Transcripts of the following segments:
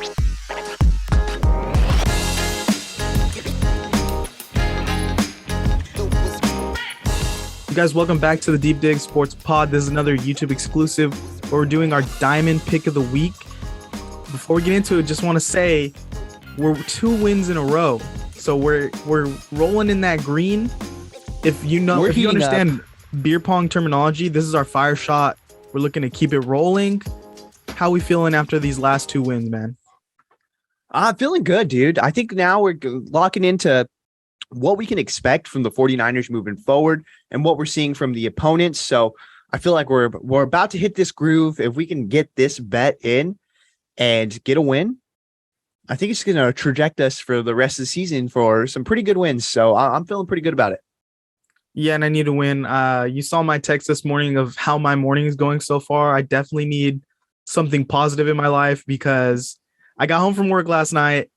You guys, welcome back to the Deep Dig Sports Pod. This is another YouTube exclusive where we're doing our Diamond Pick of the Week. Before we get into it, just want to say we're 2 wins in a row. So we're rolling in that green. If you understand beer pong terminology, this is our fire shot. We're looking to keep it rolling. How we feeling after these last 2 wins, man? I'm feeling good, dude. I think now we're locking into what we can expect from the 49ers moving forward and what we're seeing from the opponents. So I feel like we're about to hit this groove. If we can get this bet in and get a win, I think it's going to trajectory us for the rest of the season for some pretty good wins. So I'm feeling pretty good about it. Yeah, and I need to win. You saw my text this morning of how my morning is going so far. I definitely need something positive in my life because I got home from work last night.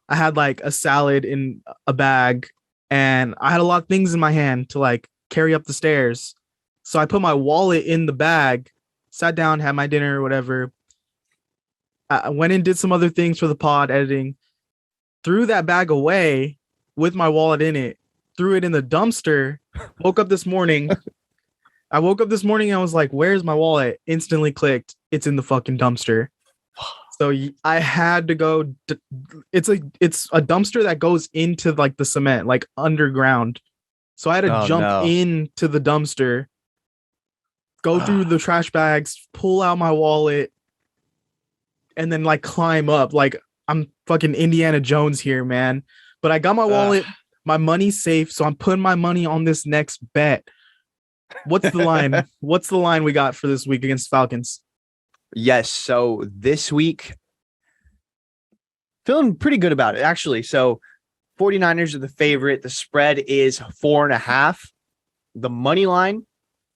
I had like a salad in a bag and I had a lot of things in my hand to like carry up the stairs. So I put my wallet in the bag, sat down, had my dinner or whatever. I went and did some other things for the pod editing, threw that bag away with my wallet in it, threw it in the dumpster, woke up this morning. I woke up this morning and I was like, where's my wallet? Instantly clicked. It's in the fucking dumpster. So I had to go. It's a dumpster that goes into like the cement, like underground. So I had to jump into the dumpster, go through the trash bags, pull out my wallet, and then like climb up. Like I'm fucking Indiana Jones here, man. But I got my wallet, my money's safe, so I'm putting my money on this next bet. What's the line? What's the line we got for this week against Falcons? Yes. So this week, feeling pretty good about it, actually. So 49ers are the favorite. The spread is 4.5. The money line,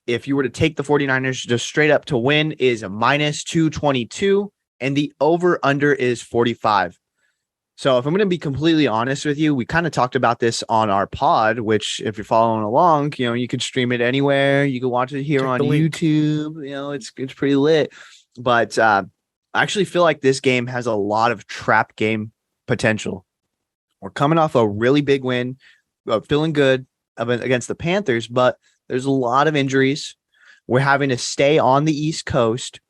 if you were to take the 49ers just straight up to win, is a -222. And the over-under is 45. So if I'm going to be completely honest with you, we kind of talked about this on our pod, which if you're following along, you could stream it anywhere. You can watch it here on YouTube. It's pretty lit. But I actually feel like this game has a lot of trap game potential. We're coming off a really big win, feeling good against the Panthers, but there's a lot of injuries. We're having to stay on the East Coast,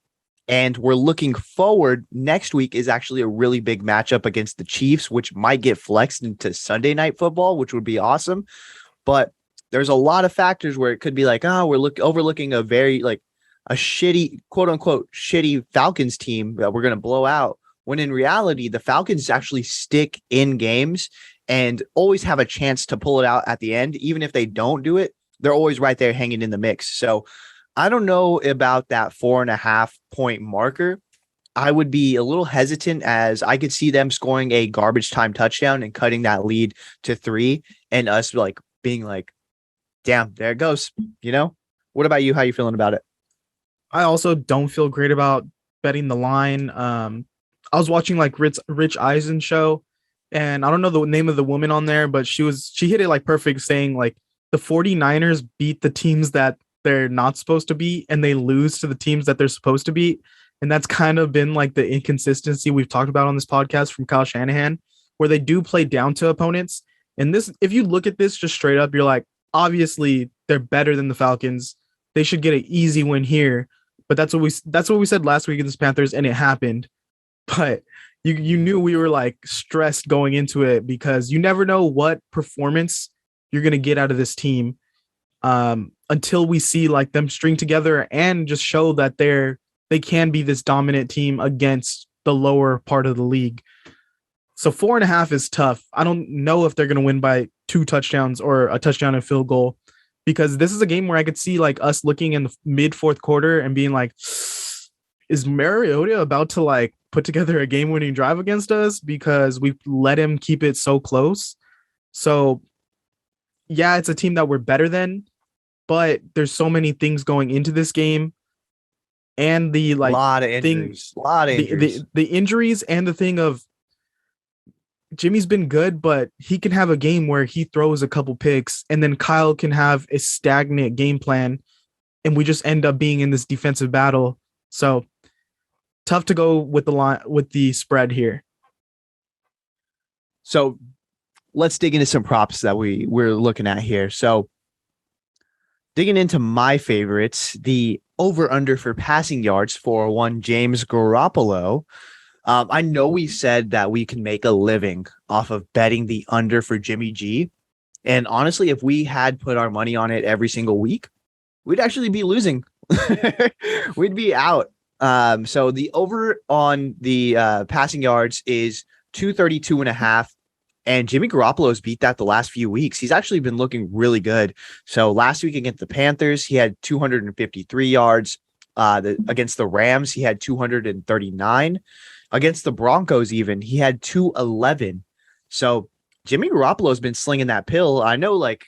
and we're looking forward. Next week is actually a really big matchup against the Chiefs, which might get flexed into Sunday Night Football, which would be awesome. But there's a lot of factors where it could be like, we're overlooking a very a shitty, quote unquote, shitty Falcons team that we're going to blow out. When in reality, the Falcons actually stick in games and always have a chance to pull it out at the end. Even if they don't do it, they're always right there hanging in the mix. So I don't know about that 4.5 point marker. I would be a little hesitant as I could see them scoring a garbage time touchdown and cutting that lead to 3 and us being like, damn, there it goes. What about you? How you feeling about it? I also don't feel great about betting the line. I was watching like Rich Eisen show, and I don't know the name of the woman on there, but she hit it like perfect, saying like the 49ers beat the teams that they're not supposed to beat, and they lose to the teams that they're supposed to beat. And that's kind of been like the inconsistency we've talked about on this podcast from Kyle Shanahan, where they do play down to opponents. And this, if you look at this just straight up, you're like, obviously they're better than the Falcons. They should get an easy win here. But that's what we said last week against Panthers, and it happened. But you knew we were like stressed going into it because you never know what performance you're gonna get out of this team until we see like them string together and just show that they can be this dominant team against the lower part of the league. So 4.5 is tough. I don't know if they're gonna win by 2 touchdowns or a touchdown and field goal, because this is a game where I could see like us looking in the mid 4th quarter and being like, is Mariota about to like put together a game-winning drive against us because we let him keep it so close? So yeah, it's a team that we're better than, but there's so many things going into this game, and the like lot of injuries. The injuries and the thing of Jimmy's been good, but he can have a game where he throws a couple picks and then Kyle can have a stagnant game plan and we just end up being in this defensive battle. So tough to go with the line with the spread here. So let's dig into some props that we're looking at here. So digging into my favorites, the over-under for passing yards for one James Garoppolo. I know we said that we can make a living off of betting the under for Jimmy G. And honestly, if we had put our money on it every single week, we'd actually be losing. We'd be out. So the over on the passing yards is 232.5. And Jimmy Garoppolo's beat that the last few weeks. He's actually been looking really good. So last week against the Panthers, he had 253 yards. Against the Rams, he had 239. Against the Broncos, even, he had 211. So Jimmy Garoppolo's been slinging that pill. I know, like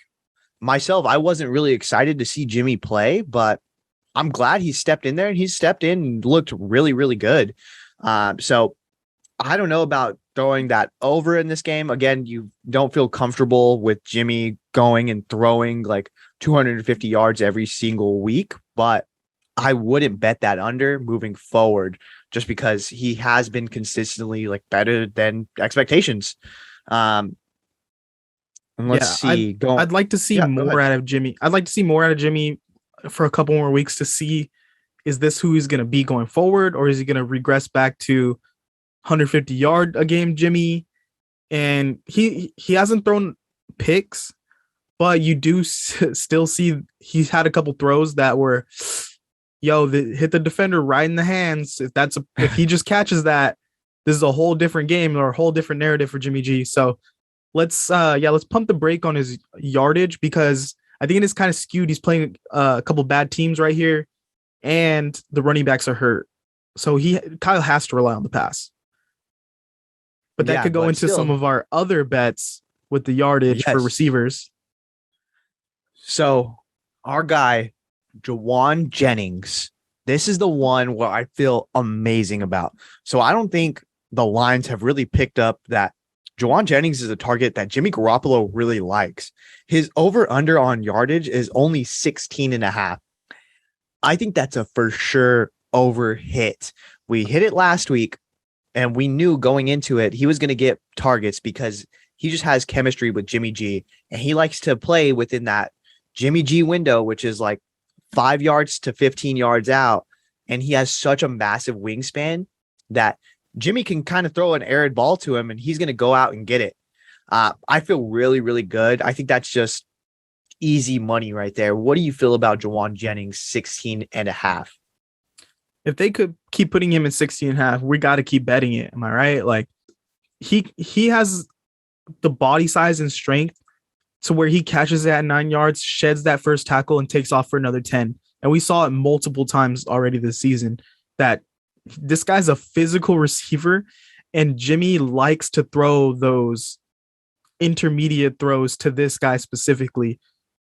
myself, I wasn't really excited to see Jimmy play, but I'm glad he stepped in there. He stepped in and looked really, really good. So I don't know about throwing that over in this game. Again, you don't feel comfortable with Jimmy going and throwing like 250 yards every single week, but I wouldn't bet that under moving forward just because he has been consistently like better than expectations. And let's see. I'd like to see more out of Jimmy. I'd like to see more out of Jimmy for a couple more weeks to see, is this who he's going to be going forward, or is he going to regress back to 150 yard a game Jimmy? And he hasn't thrown picks, but you do still see he's had a couple throws that were, hit the defender right in the hands. If he just catches that, this is a whole different game or a whole different narrative for Jimmy G. So let's pump the brake on his yardage, because I think it is kind of skewed. He's playing a couple bad teams right here, and the running backs are hurt. So Kyle has to rely on the pass. But that could go into some of our other bets with the yardage for receivers. So our guy, Juwan Jennings, this is the one where I feel amazing about. So I don't think the lines have really picked up that Juwan Jennings is a target that Jimmy Garoppolo really likes. His over-under on yardage is only 16.5. I think that's a for sure over hit. We hit it last week, and we knew going into it, he was going to get targets because he just has chemistry with Jimmy G, and he likes to play within that Jimmy G window, which is like 5 yards to 15 yards out. And he has such a massive wingspan that Jimmy can kind of throw an arid ball to him and he's going to go out and get it. I feel really, really good. I think that's just easy money right there. What do you feel about Juwan Jennings 16.5? If they could keep putting him in 16.5, we got to keep betting it. Am I right? Like he has the body size and strength to where he catches it at 9 yards, sheds that first tackle, and takes off for another 10. And we saw it multiple times already this season that this guy's a physical receiver, and Jimmy likes to throw those intermediate throws to this guy specifically,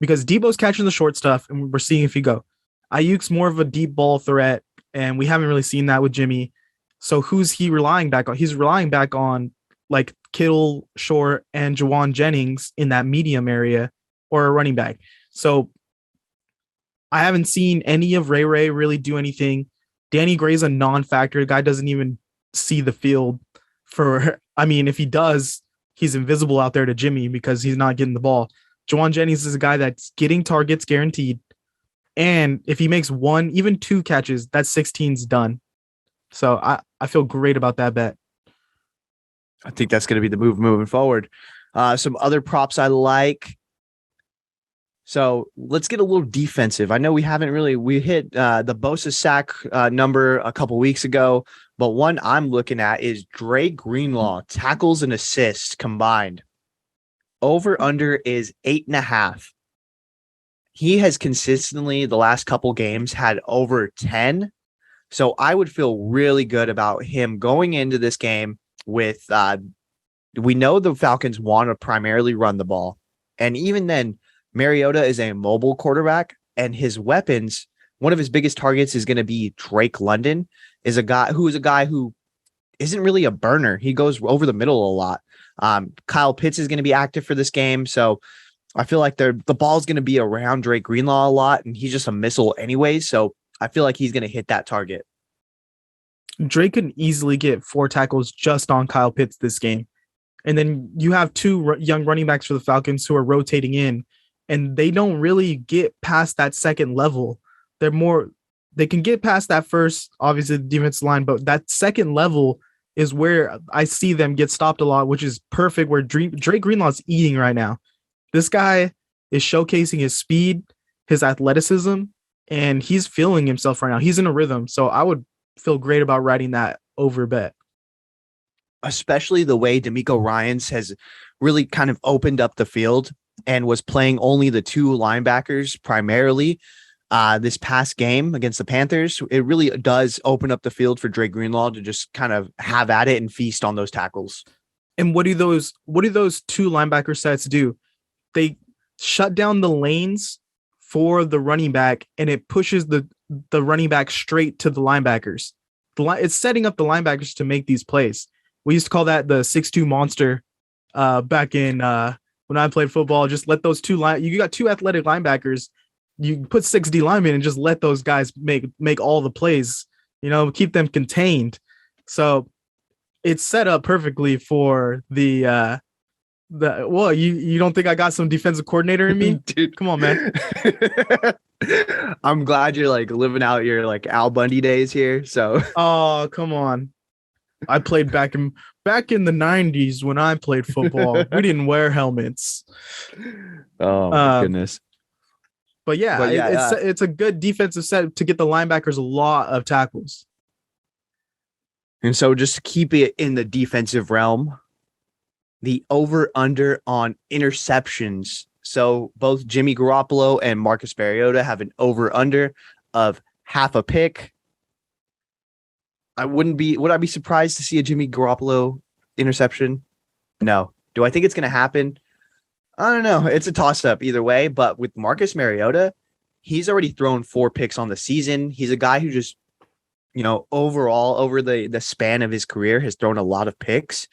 because Debo's catching the short stuff and we're seeing if he go. Ayuk's more of a deep ball threat, and we haven't really seen that with Jimmy. So who's he relying back on? He's relying back on like Kittle, Short, and Juwan Jennings in that medium area, or a running back. So I haven't seen any of Ray really do anything. Danny Gray's a non-factor. The guy doesn't even see the field if he does, he's invisible out there to Jimmy because he's not getting the ball. Juwan Jennings is a guy that's getting targets guaranteed. And if he makes 1, even 2 catches, that 16's done. So I feel great about that bet. I think that's going to be the move moving forward. Some other props I like. So let's get a little defensive. I know we hit the Bosa sack number a couple weeks ago, but one I'm looking at is Dre Greenlaw, tackles and assists combined. Over under is 8.5. He has consistently the last couple games had over 10. So I would feel really good about him going into this game with, we know the Falcons want to primarily run the ball. And even then, Mariota is a mobile quarterback, and his weapons, one of his biggest targets is going to be Drake London, is a guy who isn't really a burner. He goes over the middle a lot. Kyle Pitts is going to be active for this game. So I feel like the ball's going to be around Drake Greenlaw a lot, and he's just a missile anyway. So I feel like he's going to hit that target. Drake could easily get 4 tackles just on Kyle Pitts this game. And then you have 2 young running backs for the Falcons who are rotating in, and they don't really get past that second level. They can get past that first, obviously, the defensive line, but that second level is where I see them get stopped a lot, which is perfect where Drake Greenlaw's eating right now. This guy is showcasing his speed, his athleticism, and he's feeling himself right now. He's in a rhythm. So I would feel great about riding that over bet. Especially the way D'Amico Ryans has really kind of opened up the field and was playing only the 2 linebackers primarily this past game against the Panthers. It really does open up the field for Drake Greenlaw to just kind of have at it and feast on those tackles. And what do those 2 linebacker sets do? They shut down the lanes for the running back, and it pushes the running back straight to the linebackers. It's setting up the linebackers to make these plays. We used to call that the 6'2" monster back in when I played football. Just let those 2 you got 2 athletic linebackers. You put 6 D linemen and just let those guys make all the plays. Keep them contained. So it's set up perfectly for the. Well, you don't think I got some defensive coordinator in me? Dude, come on, man. I'm glad you're like living out your like Al Bundy days here. So oh, come on. I played back in the 90s when I played football. We didn't wear helmets. Oh my goodness. But yeah, it's a good defensive set to get the linebackers a lot of tackles. And so just to keep it in the defensive realm, the over-under on interceptions. So both Jimmy Garoppolo and Marcus Mariota have an over-under of half a pick. Would I be surprised to see a Jimmy Garoppolo interception? No. Do I think it's going to happen? I don't know. It's a toss-up either way, but with Marcus Mariota, he's already thrown 4 picks on the season. He's a guy who just, overall over the span of his career has thrown a lot of picks.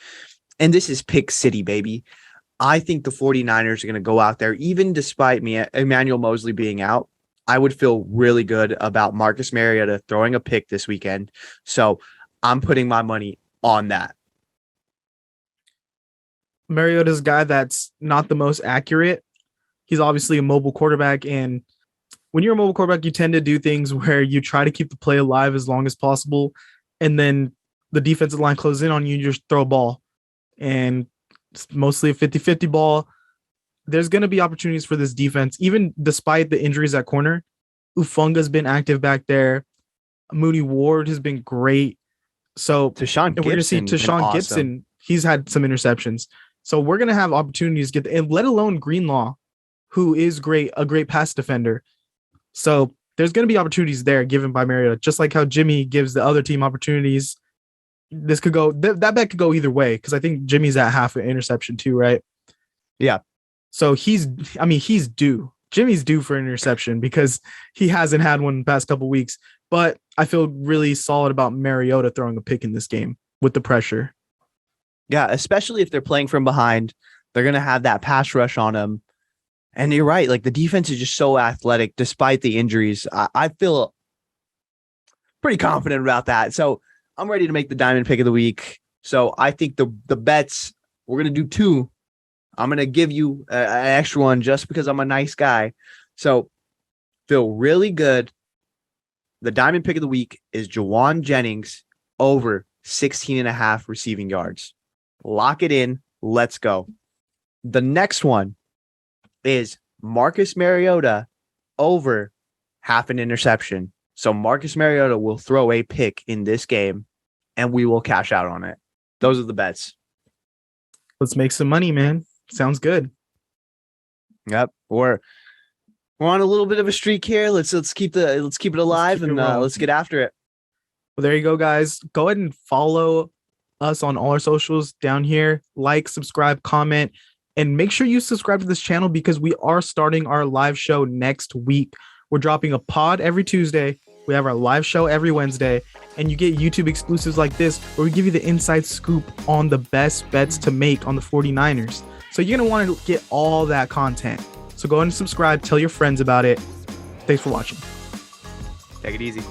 And this is pick city, baby. I think the 49ers are going to go out there, even despite Emmanuel Mosley being out. I would feel really good about Marcus Mariota throwing a pick this weekend. So I'm putting my money on that. Mariota's a guy that's not the most accurate. He's obviously a mobile quarterback. And when you're a mobile quarterback, you tend to do things where you try to keep the play alive as long as possible. And then the defensive line closes in on you and you just throw a ball. And it's mostly a 50-50 ball. There's going to be opportunities for this defense, even despite the injuries at corner. Ufunga's been active back there. Mooney Ward has been great. So Tashawn Gibson, we're going to see Tashawn Gibson. He's had some interceptions. So we're going to have opportunities to get, and let alone Greenlaw, who is a great pass defender. So there's going to be opportunities there given by Mariota, just like how Jimmy gives the other team opportunities. This could go, that bet could go either way, because I think Jimmy's at half an interception too, right? Yeah. So he's due. Jimmy's due for an interception because he hasn't had one in the past couple of weeks. But I feel really solid about Mariota throwing a pick in this game with the pressure. Yeah, especially if they're playing from behind. They're going to have that pass rush on them. And you're right. Like, the defense is just so athletic despite the injuries. I feel pretty confident about that. So I'm ready to make the diamond pick of the week. So I think the bets, we're going to do 2. I'm going to give you an extra one just because I'm a nice guy. So feel really good. The diamond pick of the week is Jawan Jennings over 16.5 receiving yards. Lock it in. Let's go. The next one is Marcus Mariota over half an interception. So Marcus Mariota will throw a pick in this game and we will cash out on it. Those are the bets. Let's make some money, man. Sounds good. Yep. We're on a little bit of a streak here. Let's keep it alive and let's get after it. Well, there you go, guys. Go ahead and follow us on all our socials down here. Like, subscribe, comment, and make sure you subscribe to this channel because we are starting our live show next week. We're dropping a pod every Tuesday. We have our live show every Wednesday, and you get YouTube exclusives like this where we give you the inside scoop on the best bets to make on the 49ers. So you're going to want to get all that content. So go ahead and subscribe. Tell your friends about it. Thanks for watching. Take it easy.